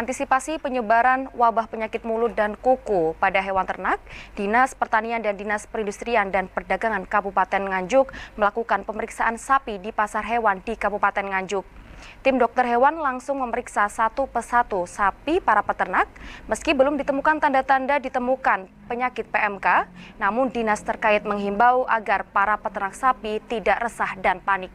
Mengantisipasi penyebaran wabah penyakit mulut dan kuku pada hewan ternak, Dinas Pertanian dan Dinas Perindustrian dan Perdagangan Kabupaten Nganjuk melakukan pemeriksaan sapi di pasar hewan di Kabupaten Nganjuk. Tim dokter hewan langsung memeriksa satu persatu sapi para peternak, meski belum ditemukan tanda-tanda ditemukan penyakit PMK, namun dinas terkait menghimbau agar para peternak sapi tidak resah dan panik.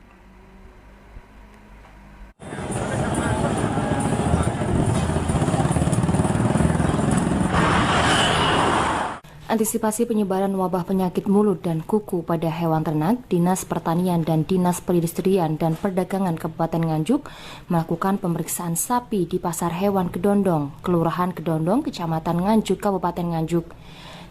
Antisipasi penyebaran wabah penyakit mulut dan kuku pada hewan ternak, Dinas Pertanian dan Dinas Perindustrian dan Perdagangan Kabupaten Nganjuk melakukan pemeriksaan sapi di Pasar Hewan Kedondong, Kelurahan Kedondong, Kecamatan Nganjuk, Kabupaten Nganjuk.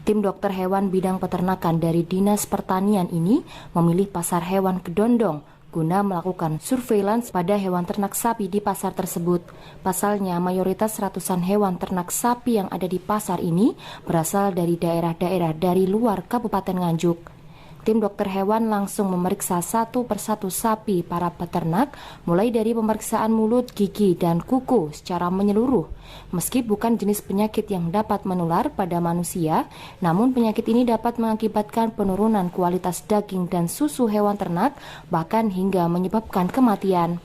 Tim dokter hewan bidang peternakan dari Dinas Pertanian ini memilih Pasar Hewan Kedondong guna melakukan surveillance pada hewan ternak sapi di pasar tersebut. Pasalnya, mayoritas ratusan hewan ternak sapi yang ada di pasar ini berasal dari daerah-daerah dari luar Kabupaten Nganjuk. Tim dokter hewan langsung memeriksa satu persatu sapi para peternak, mulai dari pemeriksaan mulut, gigi, dan kuku secara menyeluruh. Meski bukan jenis penyakit yang dapat menular pada manusia, namun penyakit ini dapat mengakibatkan penurunan kualitas daging dan susu hewan ternak, bahkan hingga menyebabkan kematian.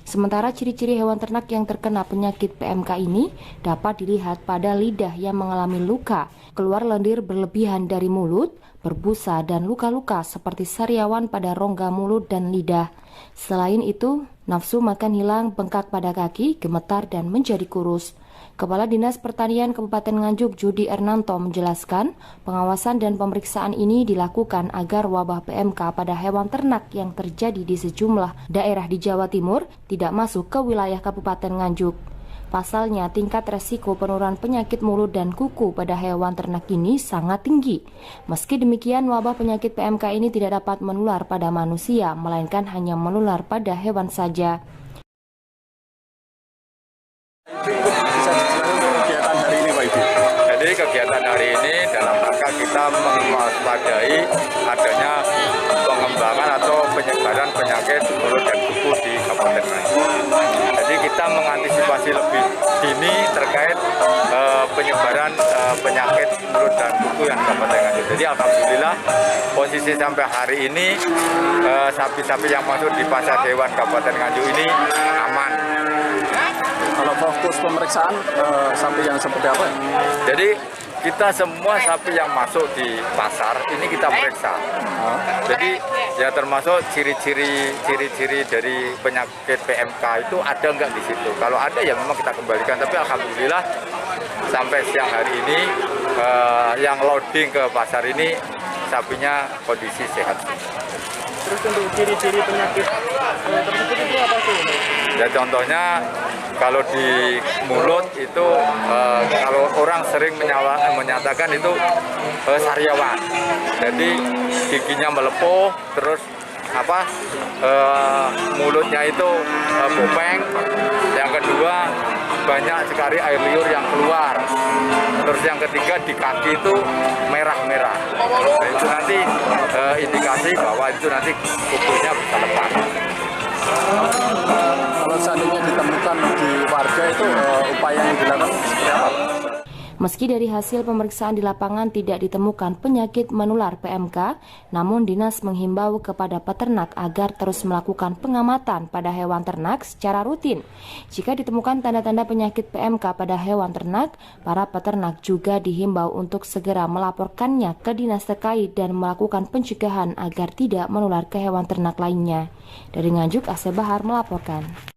Sementara ciri-ciri hewan ternak yang terkena penyakit PMK ini dapat dilihat pada lidah yang mengalami luka, keluar lendir berlebihan dari mulut, berbusa, dan luka-luka seperti sariawan pada rongga mulut dan lidah. Selain itu, nafsu makan hilang, bengkak pada kaki, gemetar, dan menjadi kurus. Kepala Dinas Pertanian Kabupaten Nganjuk Judi Ernanto menjelaskan, pengawasan dan pemeriksaan ini dilakukan agar wabah PMK pada hewan ternak yang terjadi di sejumlah daerah di Jawa Timur tidak masuk ke wilayah Kabupaten Nganjuk. Pasalnya, tingkat resiko penurunan penyakit mulut dan kuku pada hewan ternak ini sangat tinggi. Meski demikian, wabah penyakit PMK ini tidak dapat menular pada manusia, melainkan hanya menular pada hewan saja. Kegiatan hari ini, Pak Ibu. Jadi kegiatan hari ini dalam rangka kita mewaspadai adanya pengembangan atau penyebaran penyakit mulut dan kuku di Kabupaten Nganjuk. Jadi kita mengantisipasi lebih dini terkait penyebaran penyakit mulut dan kuku yang Kabupaten Nganjuk. Jadi alhamdulillah posisi sampai hari ini sapi-sapi yang masuk di pasar hewan Kabupaten Nganjuk ini aman. Kalau fokus pemeriksaan sapi yang seperti apa? Jadi kita semua sapi yang masuk di pasar ini kita periksa. Jadi ya termasuk ciri-ciri dari penyakit PMK itu ada nggak di situ. Kalau ada ya memang kita kembalikan. Tapi alhamdulillah sampai siang hari ini yang loading ke pasar ini sapinya kondisi sehat. Terus untuk ciri-ciri penyakit tersebut itu apa sih? Ya contohnya kalau di mulut itu kalau orang sering menyatakan itu sariawan. Jadi giginya melepuh, terus mulutnya itu bopeng. Yang kedua banyak sekali air liur yang keluar. Terus yang ketiga di kaki itu merah-merah. Nah, itu nanti indikasi bahwa itu nanti kukunya bisa lepas. Kalau seandainya ditemukan di warga itu upaya yang dilakukan seperti apa? Meski dari hasil pemeriksaan di lapangan tidak ditemukan penyakit menular PMK, namun dinas menghimbau kepada peternak agar terus melakukan pengamatan pada hewan ternak secara rutin. Jika ditemukan tanda-tanda penyakit PMK pada hewan ternak, para peternak juga dihimbau untuk segera melaporkannya ke dinas terkait dan melakukan pencegahan agar tidak menular ke hewan ternak lainnya. Dari Nganjuk, Asep Bahar melaporkan.